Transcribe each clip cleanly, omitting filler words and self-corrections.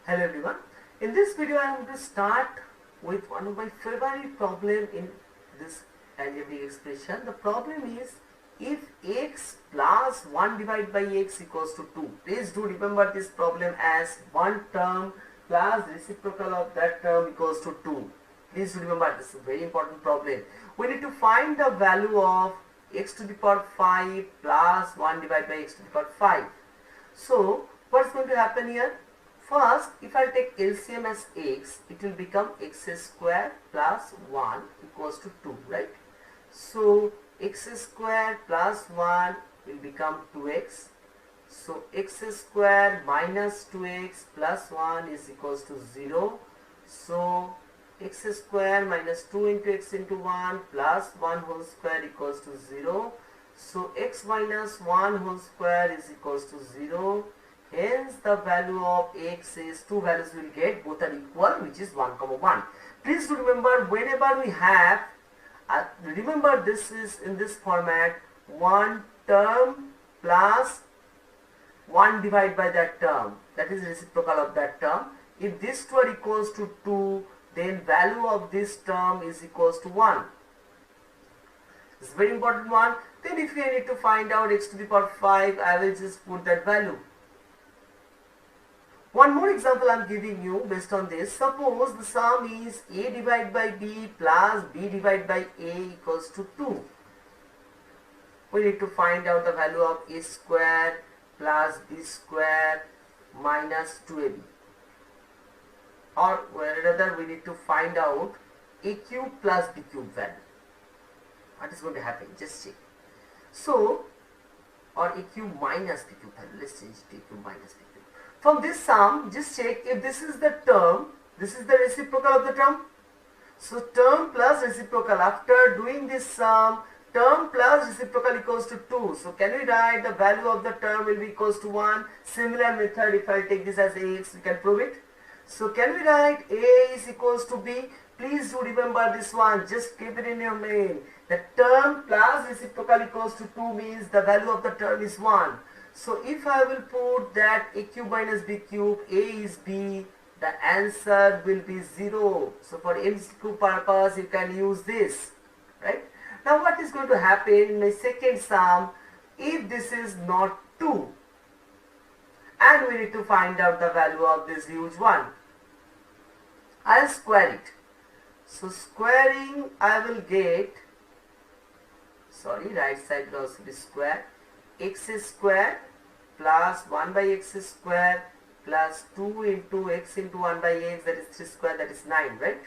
Hello everyone. In this video I am going to start with one of my favorite problem in this algebraic expression. The problem is if x plus 1 divided by x equals to 2. Please do remember this problem as one term plus reciprocal of that term equals to 2. Please do remember this is a very important problem. We need to find the value of x to the power 5 plus 1 divided by x to the power 5. So what's going to happen here? First, if I take LCM as x, it will become x square plus 1 equals to 2, right? So x square plus 1 will become 2x. So x square minus 2x plus 1 is equals to 0. So x square minus 2 into x into 1 plus 1 whole square equals to 0. So x minus 1 whole square is equals to 0. Hence the value of x is, two values will get, both are equal, which is 1, 1. Please do remember, whenever we have, remember this is in this format, one term plus 1 divided by that term, that is reciprocal of that term. If this two are equals to 2, then value of this term is equals to 1. This is a very important one. Then if we need to find out x to the power 5, I will just put that value. One more example I am giving you based on this. Suppose the sum is a divided by b plus b divided by a equals to 2. We need to find out the value of a square plus b square minus 2ab. Or rather we need to find out a cube plus b cube value. What is going to happen? Just check. So, or a cube minus b cube value. Let's change to a cube minus b cube. From this sum, just check if this is the term, this is the reciprocal of the term. So term plus reciprocal, after doing this sum, term plus reciprocal equals to 2. So can we write the value of the term will be equals to 1? Similar method, if I take this as ax, we can prove it. So can we write a is equals to b? Please do remember this one, just keep it in your mind. The term plus reciprocal equals to 2 means the value of the term is 1. So if I will put that a cube minus b cube, a is b, the answer will be 0. So for MCQ purpose, you can use this, right? Now what is going to happen in my second sum, if this is not 2, and we need to find out the value of this huge one. I'll square it. So squaring, I will get, right side will also be square, x square plus 1 by x square plus 2 into x into 1 by x, that is 3 square, that is 9, right?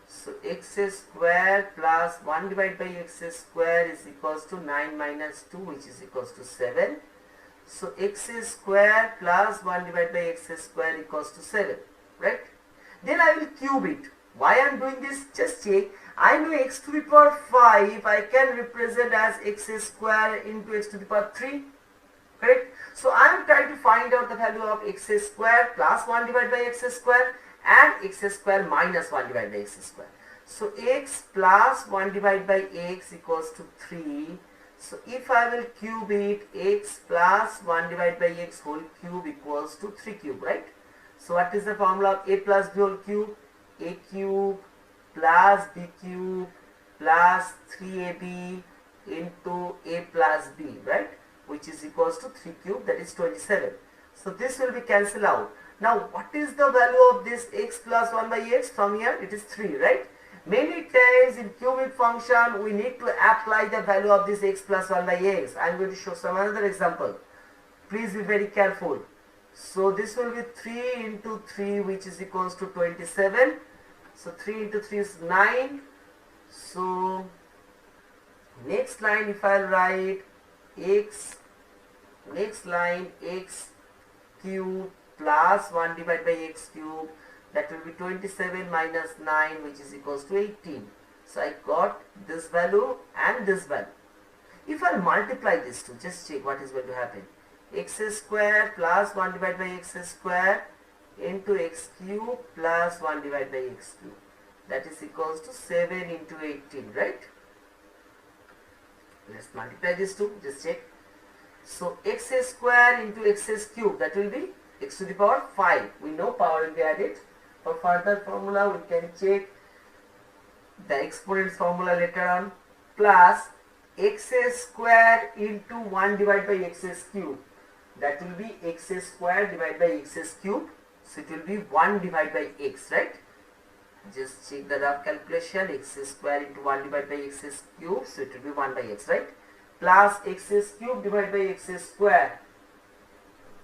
So x square plus 1 divided by x square is equals to 9 minus 2, which is equals to 7. So x square plus 1 divided by x square equals to 7, right? Then I will cube it. Why I am doing this? Just check. I know x to the power 5, I can represent as x square into x to the power 3, correct? So I am trying to find out the value of x square plus 1 divided by x square and x square minus 1 divided by x square. So x plus 1 divided by x equals to 3. So if I will cube it, x plus 1 divided by x whole cube equals to 3 cube, right? So what is the formula of a plus b whole cube? A cube plus b cube plus 3ab into a plus b, right? Which is equals to 3 cube, that is 27. So this will be cancelled out. Now what is the value of this x plus 1 by x? From here it is 3, right? Many times in cubic function we need to apply the value of this x plus 1 by x. I am going to show some another example. Please be very careful. So this will be 3 into 3, which is equals to 27. So 3 into 3 is 9. So next line, if I write x, next line x cube plus 1 divided by x cube, that will be 27 minus 9, which is equals to 18. So I got this value and this value. If I multiply these two, just check what is going to happen. X square plus 1 divided by x square into x cube plus 1 divided by x cube, that is equals to 7 into 18, right? Let's multiply these two, just check. So x square into x cube, that will be x to the power 5. We know power will be added. For further formula, we can check the exponents formula later on. Plus x square into 1 divided by x cube. That will be x square divided by x cube. So it will be 1 divided by x, right? Just check the rough calculation. X square into 1 divided by x cube. So it will be 1 by x, right? Plus x cube divided by x square.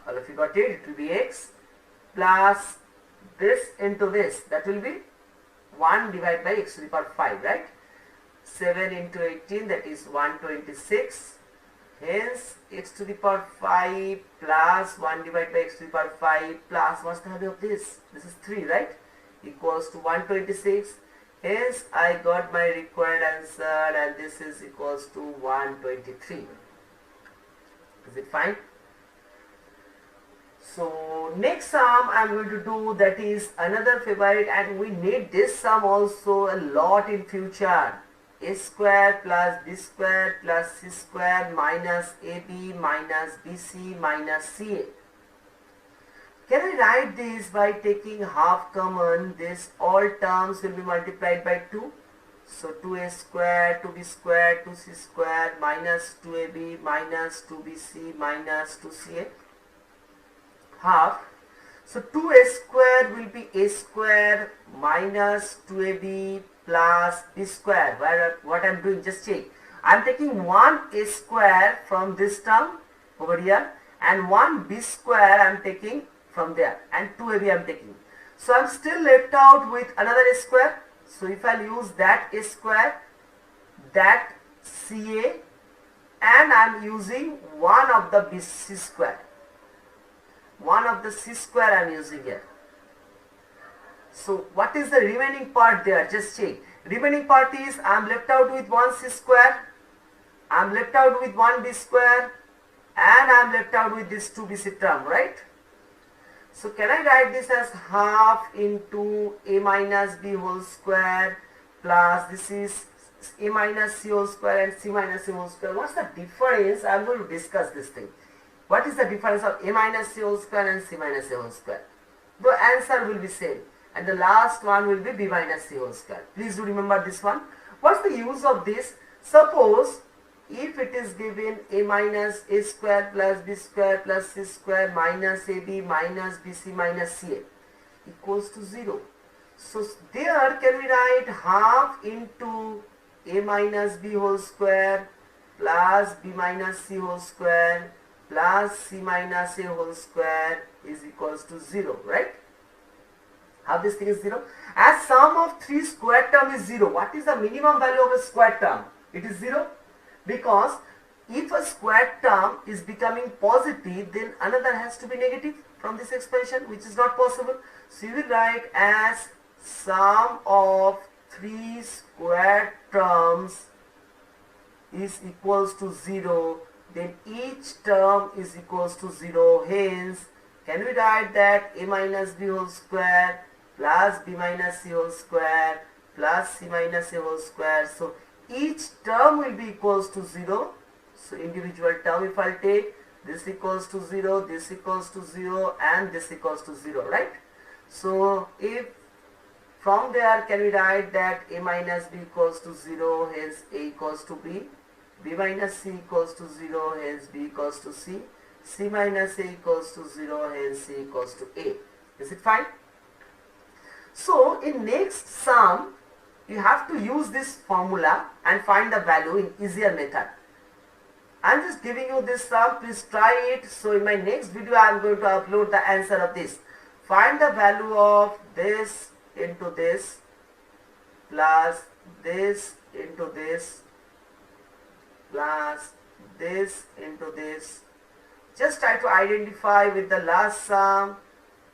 All of you got it? It will be x plus this into this. That will be 1 divided by x to the power 5, right? 7 into 18, that is 126. Hence x to the power 5 plus 1 divided by x to the power 5 plus, what's the value of this? This is 3, right? Equals to 126. Hence I got my required answer, and this is equals to 123. Is it fine? So next sum I am going to do, that is another favorite, and we need this sum also a lot in future. A square plus b square plus c square minus ab minus bc minus ca. Can I write this by taking half common? This all terms will be multiplied by 2. So 2a square, 2b square, 2c square minus 2ab minus 2bc minus 2ca. Half. So 2a square will be a square minus 2ab plus b square. Where what I am doing, just check. I am taking 1 a square from this term over here, and 1 b square I am taking from there, and 2ab I am taking. So I am still left out with another a square. So if I use that a square, that ca, and I am using 1 of the bc square. 1 of the c square I am using here. So what is the remaining part there? Just check. Remaining part is I am left out with 1 c square, I am left out with 1 b square, and I am left out with this 2bc term, right? So can I write this as half into a minus b whole square plus this is a minus c whole square and c minus c whole square. What's the difference? I am going to discuss this thing. What is the difference of a minus c whole square and c minus c whole square? The answer will be same, and the last one will be b minus c whole square. Please do remember this one. What's the use of this? Suppose if it is given a minus a square plus b square plus c square minus ab minus bc minus ca equals to 0. So there can we write half into a minus b whole square plus b minus c whole square plus c minus a whole square is equals to 0, right? How this thing is 0? As sum of 3 square term is 0. What is the minimum value of a square term? It is 0. Because if a square term is becoming positive, then another has to be negative from this expression, which is not possible. So you will write as sum of 3 square terms is equals to 0. Then each term is equals to 0. Hence, can we write that a minus b whole square plus b minus c whole square plus c minus a whole square. So each term will be equals to 0. So individual term, if I take this equals to 0, this equals to 0, and this equals to 0, right? So if from there can we write that a minus b equals to 0, hence a equals to b, b minus c equals to 0, hence b equals to c, c minus a equals to 0, hence c equals to a. Is it fine? So in next sum, you have to use this formula and find the value in easier method. I am just giving you this sum, please try it. So in my next video I am going to upload the answer of this. Find the value of this into this plus this into this plus this into this. Just try to identify with the last sum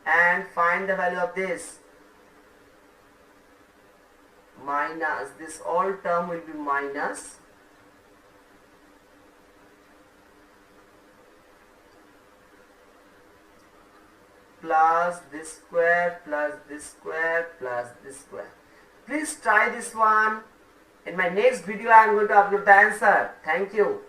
and find the value of this. Minus this, all term will be minus plus this square plus this square plus this square. Please try this one. In my next video I am going to upload the answer. Thank you.